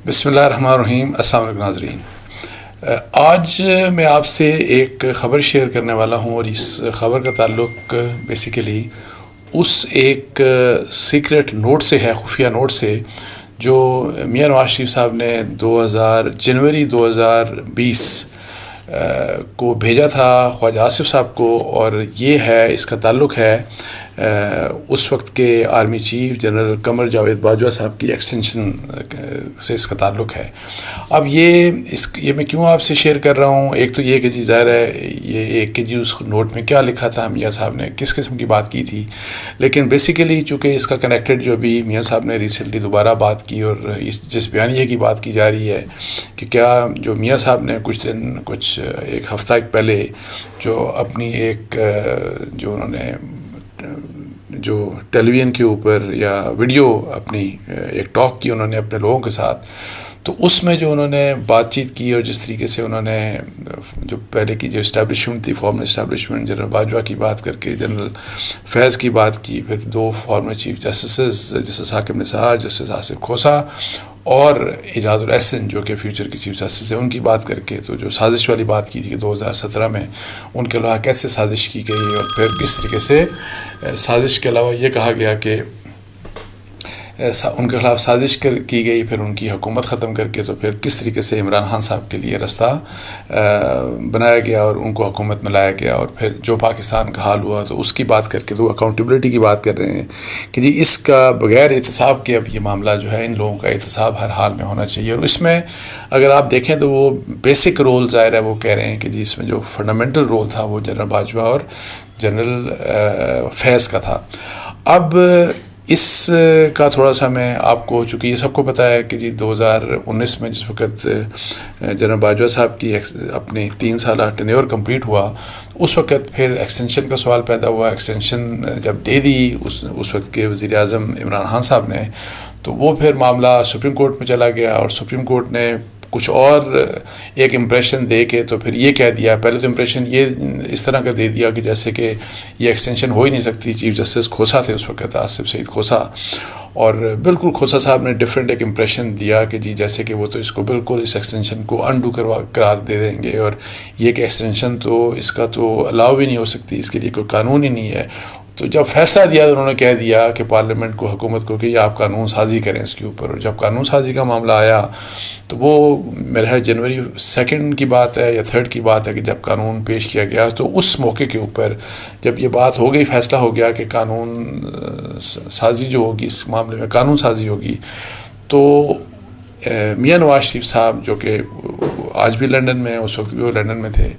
بسم اللہ الرحمن الرحیم. السلام علیکم ناظرین. آج میں آپ سے ایک خبر شیئر کرنے والا ہوں اور اس خبر کا تعلق بیسیکلی اس ایک سیکرٹ نوٹ سے ہے، خفیہ نوٹ سے، جو میاں نواز شریف صاحب نے جنوری 2020 کو بھیجا تھا خواجہ آصف صاحب کو. اور یہ ہے، اس کا تعلق ہے اس وقت کے army chief general Qamar Javed Bajwa صاحب کی ایکسٹینشن سے اس کا تعلق ہے. اب یہ میں کیوں آپ سے شیئر کر رہا ہوں؟ ایک تو یہ کہ جی ظاہر ہے یہ ایک کہ جی اس نوٹ میں کیا لکھا تھا، میاں صاحب نے کس قسم کی بات کی تھی، لیکن بیسیکلی چونکہ اس کا کنیکٹڈ جو ابھی میاں صاحب نے ریسنٹلی دوبارہ بات کی اور جس بیانیے کی بات کی جا رہی ہے کہ کیا جو میاں صاحب نے کچھ ایک ہفتہ پہلے جو اپنی ایک جو انہوں نے جو ٹیلی ویژن کے اوپر یا ویڈیو اپنی ایک ٹاک کی انہوں نے اپنے لوگوں کے ساتھ، تو اس میں جو انہوں نے بات چیت کی اور جس طریقے سے انہوں نے جو پہلے کی جو اسٹیبلشمنٹ تھی، فارمر اسٹیبلشمنٹ، جنرل باجوہ کی بات کر کے جنرل فیض کی بات کی، پھر دو فارمر چیف جسٹسز جسٹس حاکم نثار، جسٹس آصف کھوسہ اور اعجاز الاحسن جو کہ فیوچر کی چیف جسٹس ہے، ان کی بات کر کے تو جو سازش والی بات کی تھی کہ 2017 میں ان کے علاوہ کیسے سازش کی گئی اور پھر کس طریقے سے سازش کے علاوہ یہ کہا گیا کہ ان کے خلاف سازش کی گئی، پھر ان کی حکومت ختم کر کے تو پھر کس طریقے سے عمران خان صاحب کے لیے رستہ بنایا گیا اور ان کو حکومت میں لایا گیا، اور پھر جو پاکستان کا حال ہوا تو اس کی بات کر کے تو اکاؤنٹیبلٹی کی بات کر رہے ہیں کہ جی اس کا بغیر احتساب کے اب یہ معاملہ جو ہے ان لوگوں کا احتساب ہر حال میں ہونا چاہیے. اور اس میں اگر آپ دیکھیں تو وہ بیسک رول ظاہر ہے وہ کہہ رہے ہیں کہ جی اس میں جو فنڈامنٹل رول تھا وہ جنرل باجوہ اور جنرل فیض کا تھا. اب اس کا تھوڑا سا میں آپ کو، چونکہ یہ سب کو پتہ ہے کہ جی 2019 میں جس وقت جنرل باجوہ صاحب کی اپنی 3 سالہ ٹینیور کمپلیٹ ہوا، اس وقت پھر ایکسٹینشن کا سوال پیدا ہوا. ایکسٹینشن جب دے دی اس وقت کے وزیر اعظم عمران خان صاحب نے، تو وہ پھر معاملہ سپریم کورٹ میں چلا گیا اور سپریم کورٹ نے کچھ اور ایک امپریشن دے کے تو پھر یہ کہہ دیا، پہلے تو امپریشن یہ اس طرح کا دے دیا کہ جیسے کہ یہ ایکسٹینشن ہو ہی نہیں سکتی. چیف جسٹس کھوسہ تھے اس وقت، آصف سعید کھوسہ، اور بالکل کھوسہ صاحب نے ڈفرینٹ ایک امپریشن دیا کہ جی جیسے کہ وہ تو اس کو بالکل اس ایکسٹینشن کو انڈو قرار دے دیں گے، اور یہ کہ ایکسٹینشن تو اس کا تو الاؤ بھی نہیں ہو سکتی، اس کے لیے کوئی قانون ہی نہیں ہے. تو جب فیصلہ دیا تو انہوں نے کہہ دیا کہ پارلیمنٹ کو، حکومت کو، کہ یہ آپ قانون سازی کریں اس کے اوپر. اور جب قانون سازی کا معاملہ آیا تو وہ میرا ہے جنوری 2 کی بات ہے یا 3 کی بات ہے کہ جب قانون پیش کیا گیا، تو اس موقع کے اوپر جب یہ بات ہو گئی، فیصلہ ہو گیا کہ قانون سازی جو ہوگی، اس معاملے میں قانون سازی ہوگی، تو میاں نواز شریف صاحب جو کہ آج بھی لندن میں، اس وقت بھی وہ لندن میں تھے،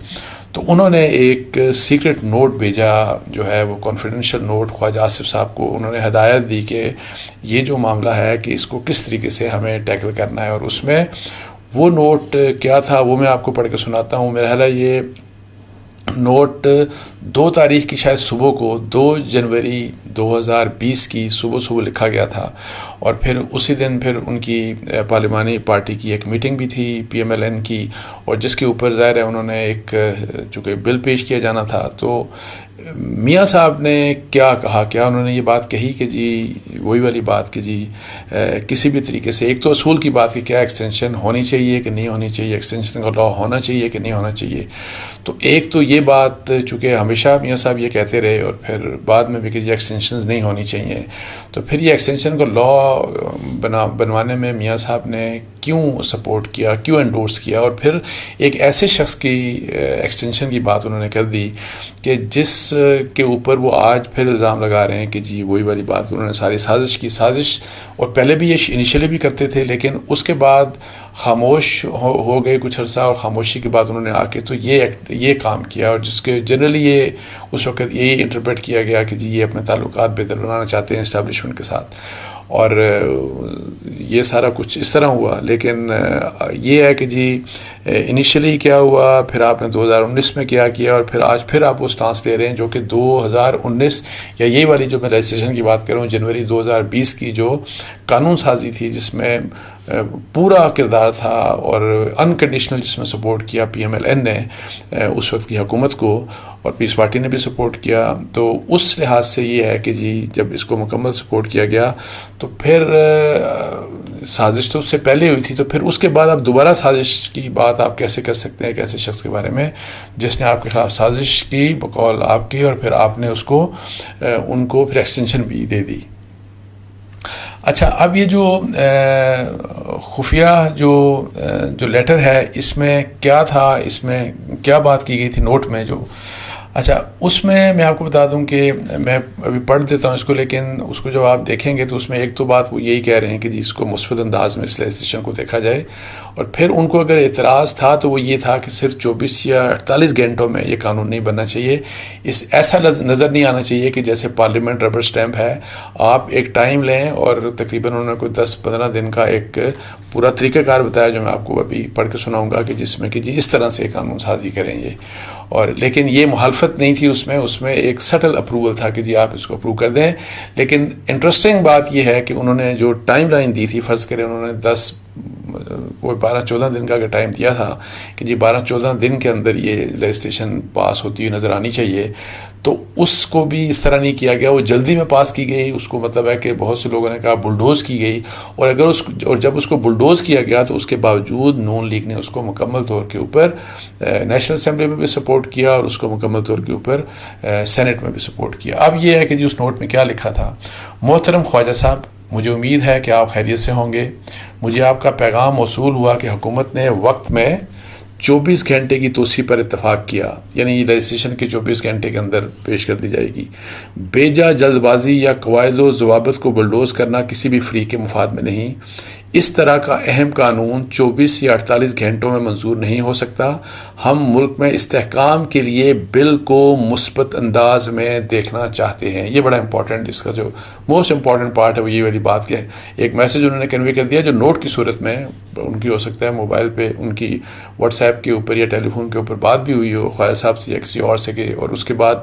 تو انہوں نے ایک سیکرٹ نوٹ بھیجا جو ہے وہ کانفیڈینشیل نوٹ خواجہ آصف صاحب کو. انہوں نے ہدایت دی کہ یہ جو معاملہ ہے کہ اس کو کس طریقے سے ہمیں ٹیکل کرنا ہے. اور اس میں وہ نوٹ کیا تھا وہ میں آپ کو پڑھ کے سناتا ہوں. میرا خیال ہے یہ نوٹ 2 تاریخ کی شاید صبح کو، 2 جنوری 2020 کی صبح لکھا گیا تھا. اور پھر اسی دن پھر ان کی پارلیمانی پارٹی کی ایک میٹنگ بھی تھی PMLN کی، اور جس کے اوپر ظاہر ہے انہوں نے ایک چونکہ بل پیش کیا جانا تھا. تو میاں صاحب نے کیا کہا، کیا انہوں نے یہ بات کہی کہ جی وہی والی بات کہ جی کسی بھی طریقے سے، ایک تو اصول کی بات کہ کیا ایکسٹینشن ہونی چاہیے کہ نہیں ہونی چاہیے، ایکسٹینشن کا لا ہونا چاہیے کہ نہیں ہونا چاہیے. تو ایک تو یہ بات چونکہ ہمیشہ میاں صاحب یہ کہتے رہے اور پھر بعد میں بھی کہ یہ ایکسٹینشنز نہیں ہونی چاہیے، تو پھر یہ ایکسٹینشن کا لا بنوانے میں میاں صاحب نے کیوں سپورٹ کیا، کیوں انڈورس کیا. اور پھر ایک ایسے شخص کی ایکسٹینشن کی بات انہوں نے کر دی کہ جس کے اوپر وہ آج پھر الزام لگا رہے ہیں کہ جی وہی والی بات، انہوں نے ساری سازش کی، اور پہلے بھی یہ انیشلی بھی کرتے تھے، لیکن اس کے بعد خاموش ہو گئے کچھ عرصہ، اور خاموشی کے بعد انہوں نے آ کے تو یہ کام کیا. اور جس کے جنرلی یہ اس وقت یہی انٹرپریٹ کیا گیا کہ جی یہ اپنے تعلقات بہتر بنانا چاہتے ہیں اسٹیبلشمنٹ کے ساتھ، اور یہ سارا کچھ اس طرح ہوا. لیکن یہ ہے کہ جی انیشلی کیا ہوا، پھر آپ نے 2019 میں کیا، اور پھر آج پھر آپ وہ سٹانس لے رہے ہیں جو کہ 2019 یا یہی والی جو میں رجسٹریشن کی بات کروں جنوری 2020 کی جو قانون سازی تھی، جس میں پورا کردار تھا اور انکنڈیشنل جس میں سپورٹ کیا PMLN نے اس وقت کی حکومت کو، اور پیس پارٹی نے بھی سپورٹ کیا. تو اس لحاظ سے یہ ہے کہ جی جب اس کو مکمل سپورٹ کیا گیا تو پھر سازش تو اس سے پہلے ہوئی تھی، تو پھر اس کے بعد آپ دوبارہ سازش کی بات آپ کیسے کر سکتے ہیں ایک ایسے شخص کے بارے میں جس نے آپ کے خلاف سازش کی بقول آپ کی، اور پھر آپ نے اس کو ان کو پھر ایکسٹینشن بھی دے دی. اچھا، اب یہ جو خفیہ جو لیٹر ہے اس میں کیا تھا، اس میں کیا بات کی گئی تھی نوٹ میں جو، اچھا اس میں آپ کو بتا دوں کہ میں ابھی پڑھ دیتا ہوں اس کو، لیکن اس کو جب آپ دیکھیں گے تو اس میں ایک تو بات وہ یہی کہہ رہے ہیں کہ جی اس کو مثبت انداز میں اس لیجسلیشن کو دیکھا جائے، اور پھر ان کو اگر اعتراض تھا تو وہ یہ تھا کہ صرف 24 یا 48 گھنٹوں میں یہ قانون نہیں بننا چاہیے. ایسا نظر نہیں آنا چاہیے کہ جیسے پارلیمنٹ ربر سٹیمپ ہے، آپ ایک ٹائم لیں اور تقریباً انہوں نے کوئی 10-15 دن کا ایک پورا طریقہ کار بتایا جو میں آپ کو ابھی پڑھ کے سناؤں گا کہ جس میں کہ جی اس طرح سے قانون سازی کریں یہ، اور لیکن یہ مخالفت نہیں تھی اس میں ایک سٹل اپروول تھا کہ جی آپ اس کو اپروو کر دیں. لیکن انٹرسٹنگ بات یہ ہے کہ انہوں نے جو ٹائم لائن دی تھی، فرض کریں انہوں نے 12-14 دن کا ٹائم دیا تھا کہ جی 12-14 دن کے اندر یہ لیجسلیشن پاس ہوتی ہوئی نظر آنی چاہیے، تو اس کو بھی اس طرح نہیں کیا گیا، وہ جلدی میں پاس کی گئی. اس کو مطلب ہے کہ بہت سے لوگوں نے کہا بلڈوز کی گئی، اور جب اس کو بلڈوز کیا گیا تو اس کے باوجود نون لیگ نے اس کو مکمل طور کے اوپر نیشنل اسمبلی میں بھی سپورٹ کیا اور اس کو مکمل طور کے اوپر سینٹ میں بھی سپورٹ کیا. اب یہ ہے کہ جی اس نوٹ میں کیا لکھا تھا. محترم خواجہ صاحب، مجھے امید ہے کہ آپ خیریت سے ہوں گے. مجھے آپ کا پیغام موصول ہوا کہ حکومت نے وقت میں 24 گھنٹے کی توسیع پر اتفاق کیا، یعنی لیجسلیشن کی 24 گھنٹے کے اندر پیش کر دی جائے گی. بیجا جلد بازی یا قواعد و ضوابط کو بلڈوز کرنا کسی بھی فریق کے مفاد میں نہیں. اس طرح کا اہم قانون 24 یا 48 گھنٹوں میں منظور نہیں ہو سکتا. ہم ملک میں استحکام کے لیے بل کو مثبت انداز میں دیکھنا چاہتے ہیں. یہ بڑا امپورٹنٹ، اس کا جو موسٹ امپورٹنٹ پارٹ ہے وہ یہ والی بات کہ ایک میسج انہوں نے کنوے کر دیا جو نوٹ کی صورت میں ان کی ہو سکتا ہے موبائل پہ ان کی واٹس ایپ کے اوپر یا ٹیلی فون کے اوپر بات بھی ہوئی ہو خواجہ صاحب سے یا کسی اور سے، اور اس کے بعد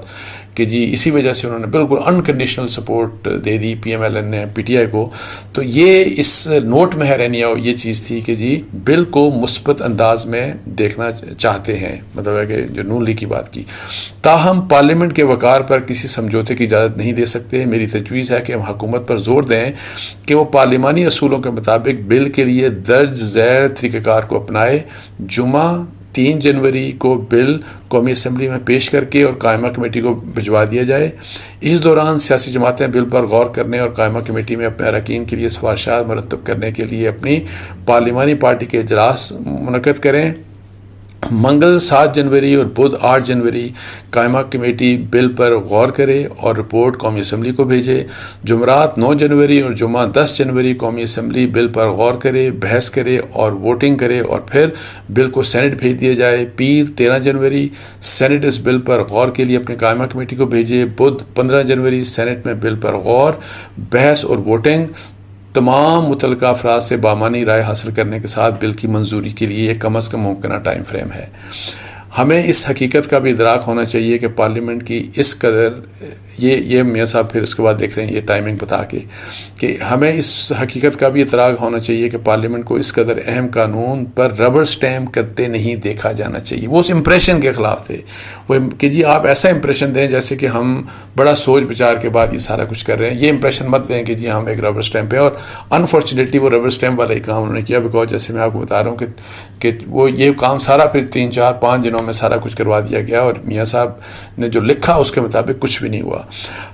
کہ جی اسی وجہ سے انہوں نے بالکل انکنڈیشنل سپورٹ دے دی پی ایم ایل این نے پی ٹی آئی کو. تو یہ اس نوٹ میں ہے رہنی یہ چیز تھی کہ جی بل کو مثبت انداز میں دیکھنا چاہتے ہیں، مطلب ہے کہ جو نون لیگ کی بات کی. تاہم پارلیمنٹ کے وقار پر کسی سمجھوتے کی اجازت نہیں دے سکتے. میری تجویز ہے کہ ہم حکومت پر زور دیں کہ وہ پارلیمانی اصولوں کے مطابق بل کے لیے درج ذیل طریقہ کار کو اپنائے. جمعہ 3 جنوری کو بل قومی اسمبلی میں پیش کر کے اور قائمہ کمیٹی کو بھجوا دیا جائے. اس دوران سیاسی جماعتیں بل پر غور کرنے اور قائمہ کمیٹی میں اپنے اراکین کے لیے سفارشات مرتب کرنے کے لیے اپنی پارلیمانی پارٹی کے اجلاس منعقد کریں. منگل 7 جنوری اور بدھ 8 جنوری قائمہ کمیٹی بل پر غور کرے اور رپورٹ قومی اسمبلی کو بھیجے. جمعرات 9 جنوری اور جمعہ 10 جنوری قومی اسمبلی بل پر غور کرے، بحث کرے اور ووٹنگ کرے، اور پھر بل کو سینٹ بھیج دیا جائے. پیر 13 جنوری سینٹ اس بل پر غور کے لیے اپنی قائمہ کمیٹی کو بھیجے. بدھ 15 جنوری سینٹ میں بل پر غور، بحث اور ووٹنگ. تمام متعلقہ افراد سے بامانی رائے حاصل کرنے کے ساتھ بل کی منظوری کے لیے یہ کم از کم ممکنہ ٹائم فریم ہے. ہمیں اس حقیقت کا بھی ادراک ہونا چاہیے کہ پارلیمنٹ کی اس قدر یہ میاں صاحب پھر اس کے بعد دیکھ رہے ہیں یہ ٹائمنگ بتا کے کہ ہمیں اس حقیقت کا بھی ادراک ہونا چاہیے کہ پارلیمنٹ کو اس قدر اہم قانون پر ربر سٹیمپ کرتے نہیں دیکھا جانا چاہیے. وہ اس امپریشن کے خلاف تھے وہ کہ جی آپ ایسا امپریشن دیں جیسے کہ ہم بڑا سوچ بچار کے بعد یہ سارا کچھ کر رہے ہیں. یہ امپریشن مت دیں کہ جی ہم ایک ربر سٹیمپ ہے، اور انفارچونیٹلی وہ ربر سٹیمپ والا ہی کام انہوں نے کیا. بیکاز جیسے میں آپ کو بتا رہا ہوں کہ وہ یہ کام سارا پھر 3-4-5 دنوں میں سارا کچھ کروا دیا گیا، اور میاں صاحب نے جو لکھا اس کے مطابق کچھ بھی نہیں ہوا.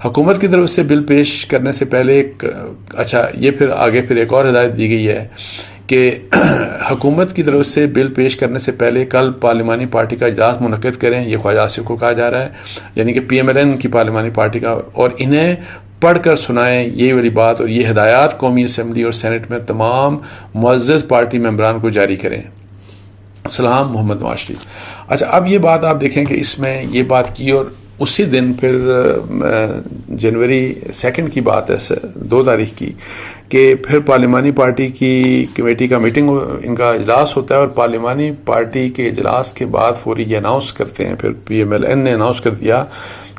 حکومت کی طرف سے بل پیش کرنے سے پہلے یہ پھر آگے پھر ایک اور ہدایت دی گئی ہے کہ حکومت کی طرف سے بل پیش کرنے سے پہلے کل پارلیمانی پارٹی کا اجلاس منعقد کریں. یہ خواجہ آصف کو کہا جا رہا ہے، یعنی کہ پی ایم ایل این کی پارلیمانی پارٹی کا، اور انہیں پڑھ کر سنائیں یہ والی بات، اور یہ ہدایات قومی اسمبلی اور سینٹ میں تمام معزز پارٹی ممبران کو جاری کریں. سلام محمد نواز شریف. اچھا اب یہ بات آپ دیکھیں کہ اس میں یہ بات کی، اور اسی دن پھر جنوری 2 کی بات ہے 2 تاریخ کی کہ پھر پارلیمانی پارٹی کی کمیٹی کا میٹنگ ان کا اجلاس ہوتا ہے، اور پارلیمانی پارٹی کے اجلاس کے بعد فوری یہ اناؤنس کرتے ہیں، پھر پی ایم ایل این نے اناؤنس کر دیا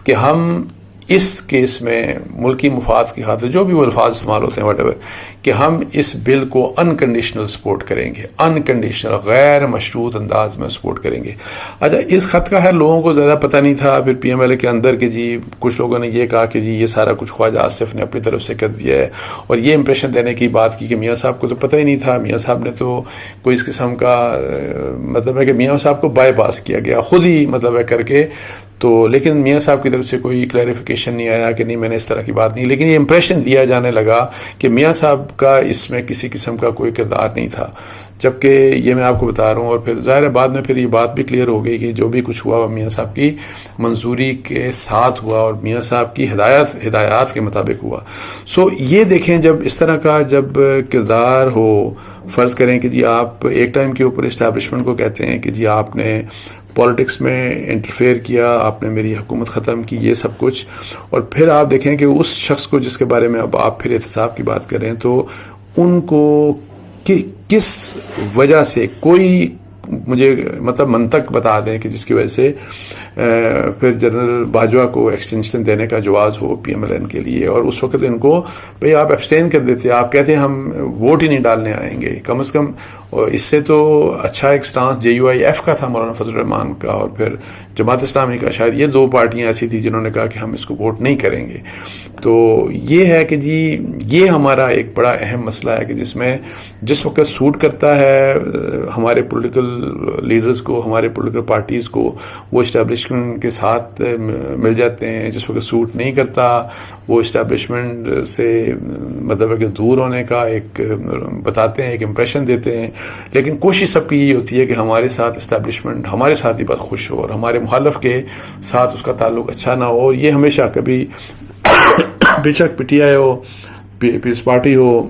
کہ ہم اس کیس میں ملکی مفاد کی خاطر جو بھی وہ الفاظ استعمال ہوتے ہیں واٹ ایور کہ ہم اس بل کو انکنڈیشنل سپورٹ کریں گے، انکنڈیشنل غیر مشروط انداز میں سپورٹ کریں گے. اچھا اس خط کا ہے لوگوں کو زیادہ پتہ نہیں تھا. پھر پی ایم ایل اے کے اندر کہ جی کچھ لوگوں نے یہ کہا کہ جی یہ سارا کچھ خواجہ آصف نے اپنی طرف سے کر دیا ہے، اور یہ امپریشن دینے کی بات کی کہ میاں صاحب کو تو پتہ ہی نہیں تھا، میاں صاحب نے تو کوئی اس قسم کا مطلب ہے کہ میاں صاحب کو بائی پاس کیا گیا خود ہی مطلب ہے کر کے. تو لیکن میاں صاحب کی طرف سے کوئی کلیریفیکیشن نہیں آیا کہ نہیں میں نے اس طرح کی بات نہیں، لیکن یہ امپریشن دیا جانے لگا کہ میاں صاحب کا اس میں کسی قسم کا کوئی کردار نہیں تھا، جبکہ یہ میں آپ کو بتا رہا ہوں. اور پھر ظاہر ہے بعد میں پھر یہ بات بھی کلیئر ہو گئی کہ جو بھی کچھ ہوا وہ میاں صاحب کی منظوری کے ساتھ ہوا اور میاں صاحب کی ہدایات کے مطابق ہوا. سو یہ دیکھیں جب اس طرح کا جب کردار ہو، فرض کریں کہ جی آپ ایک ٹائم کے اوپر اسٹیبلشمنٹ کو کہتے ہیں کہ جی آپ نے پالیٹکس میں انٹرفیئر کیا، آپ نے میری حکومت ختم کی، یہ سب کچھ، اور پھر آپ دیکھیں کہ اس شخص کو جس کے بارے میں اب آپ پھر احتساب کی بات کریں تو ان کو کس وجہ سے کوئی مجھے مطلب منطق بتا دیں کہ جس کی وجہ سے پھر جنرل باجوہ کو ایکسٹینشن دینے کا جواز ہو پی ایم ایل این کے لیے. اور اس وقت ان کو بھئی آپ ایبسٹین کر دیتے، آپ کہتے ہیں ہم ووٹ ہی نہیں ڈالنے آئیں گے. کم از کم اس سے تو اچھا ایک stance J U I F کا تھا مولانا فضل الرحمان کا، اور پھر جماعت اسلامی کا. شاید یہ دو پارٹیاں ایسی تھی جنہوں نے کہا کہ ہم اس کو ووٹ نہیں کریں گے. تو یہ ہے کہ جی یہ ہمارا ایک بڑا اہم مسئلہ ہے کہ جس میں جس وقت سوٹ کرتا ہے ہمارے پولیٹیکل لیڈرز کو، ہمارے پولیٹیکل پارٹیز کو، وہ اسٹیبلشمنٹ کے ساتھ مل جاتے ہیں. جس وقت سوٹ نہیں کرتا وہ اسٹیبلشمنٹ سے مطلب ہے کہ دور ہونے کا ایک بتاتے ہیں، ایک امپریشن دیتے ہیں. لیکن کوشش سب کی یہ ہوتی ہے کہ ہمارے ساتھ اسٹیبلشمنٹ ہمارے ساتھ ہی بہت خوش ہو اور ہمارے مخالف کے ساتھ اس کا تعلق اچھا نہ ہو. یہ ہمیشہ کبھی بے شک پی ٹی آئی ہو، پیپلز پارٹی ہو،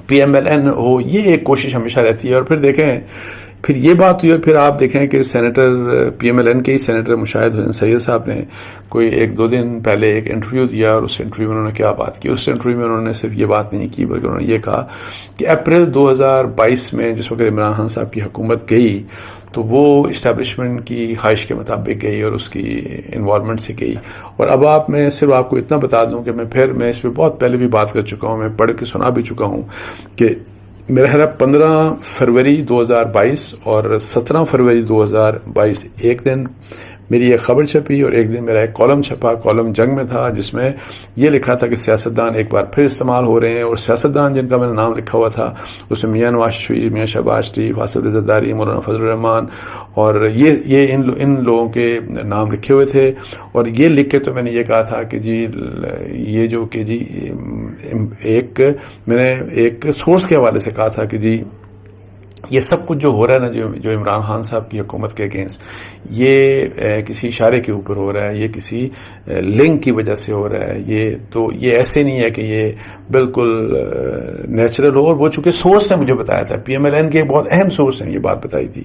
پی ایم ایل این ہو، یہ ایک کوشش ہمیشہ رہتی ہے. اور پھر دیکھیں پھر یہ بات ہوئی، اور پھر آپ دیکھیں کہ senator P M L N کے ہی سینیٹر مشاہد حسین سید صاحب نے کوئی ایک دو دن پہلے ایک انٹرویو دیا، اور اس انٹرویو میں انہوں نے کیا بات کی. اس انٹرویو میں انہوں نے صرف یہ بات نہیں کی بلکہ انہوں نے یہ کہا کہ اپریل 2022 میں جس وقت عمران خان صاحب کی حکومت گئی تو وہ اسٹیبلشمنٹ کی خواہش کے مطابق گئی اور اس کی انوالومنٹ سے گئی. اور اب میں صرف آپ کو اتنا بتا دوں کہ میں اس پہ بہت پہلے بھی بات کر چکا ہوں، میں پڑھ کے سنا بھی چکا ہوں کہ میرا خیال 15 فروری 2022 اور 17 فروری 2022 ایک دن میری ایک خبر چھپی اور ایک دن میرا ایک کالم چھپا. کالم جنگ میں تھا جس میں یہ لکھا تھا کہ سیاستدان ایک بار پھر استعمال ہو رہے ہیں. اور سیاستدان جن کا میں نے نام لکھا ہوا تھا اس میں میاں نواز شریف، میاں شہباز شریف، آصف زرداری، مولانا فضل الرحمان، اور یہ ان لوگوں کے نام لکھے ہوئے تھے. اور یہ لکھ کے تو میں نے یہ کہا تھا کہ جی یہ جو کہ جی میں نے ایک سورس کے حوالے سے کہا تھا کہ جی یہ سب کچھ جو ہو رہا ہے نا جو عمران خان صاحب کی حکومت کے اگینسٹ، یہ کسی اشارے کے اوپر ہو رہا ہے، یہ کسی لنک کی وجہ سے ہو رہا ہے. یہ ایسے نہیں ہے کہ یہ بالکل نیچرل ہو. اور وہ چونکہ سورس نے مجھے بتایا تھا، پی ایم ایل این کے بہت اہم سورس ہیں یہ بات بتائی تھی.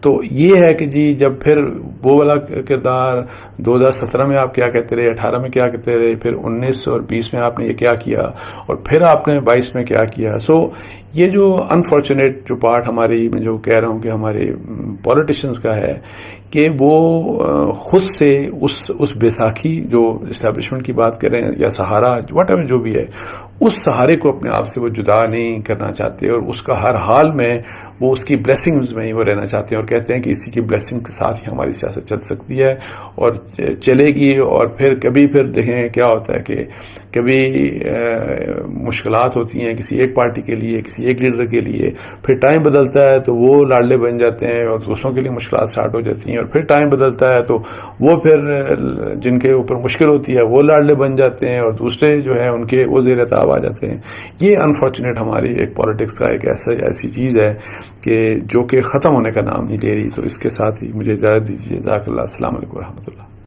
تو یہ ہے کہ جی جب پھر وہ والا کردار 2017 میں آپ کیا کہتے رہے، 18 میں کیا کہتے رہے، پھر 19 اور 20 میں آپ نے یہ کیا کیا، اور پھر آپ نے 22 میں کیا کیا. سو یہ جو انفارچونیٹ جو پارٹ ہماری میں جو کہہ رہا ہوں کہ ہمارے پولیٹیشنز کا ہے کہ وہ خود سے اس بیساکھی جو اسٹیبلشمنٹ کی بات کریں یا سہارا واٹ ایور جو بھی ہے، اس سہارے کو اپنے آپ سے وہ جدا نہیں کرنا چاہتے، اور اس کا ہر حال میں وہ اس کی بلیسنگز میں ہی وہ رہنا چاہتے ہیں، اور کہتے ہیں کہ اسی کی بلیسنگ کے ساتھ ہی ہماری سیاست چل سکتی ہے اور چلے گی. اور پھر دیکھیں کیا ہوتا ہے کہ کبھی مشکلات ہوتی ہیں کسی ایک پارٹی کے لیے، کسی ایک لیڈر کے لیے، پھر ٹائم بدلتا ہے تو وہ لاڈلے بن جاتے ہیں اور دوسروں کے لیے مشکلات سٹارٹ ہو جاتی ہیں. اور پھر ٹائم بدلتا ہے تو وہ پھر جن کے اوپر مشکل ہوتی ہے وہ لاڈلے بن جاتے ہیں، اور دوسرے جو ہیں ان کے وہ زیر تاب آ جاتے ہیں. یہ انفارچونیٹ ہماری ایک پالیٹکس کا ایک ایسی چیز ہے کہ جو کہ ختم ہونے کا نام نہیں لے رہی. تو اس کے ساتھ ہی مجھے اجازت دیجیے. جزاک اللہ. السلام علیکم و رحمۃ اللہ.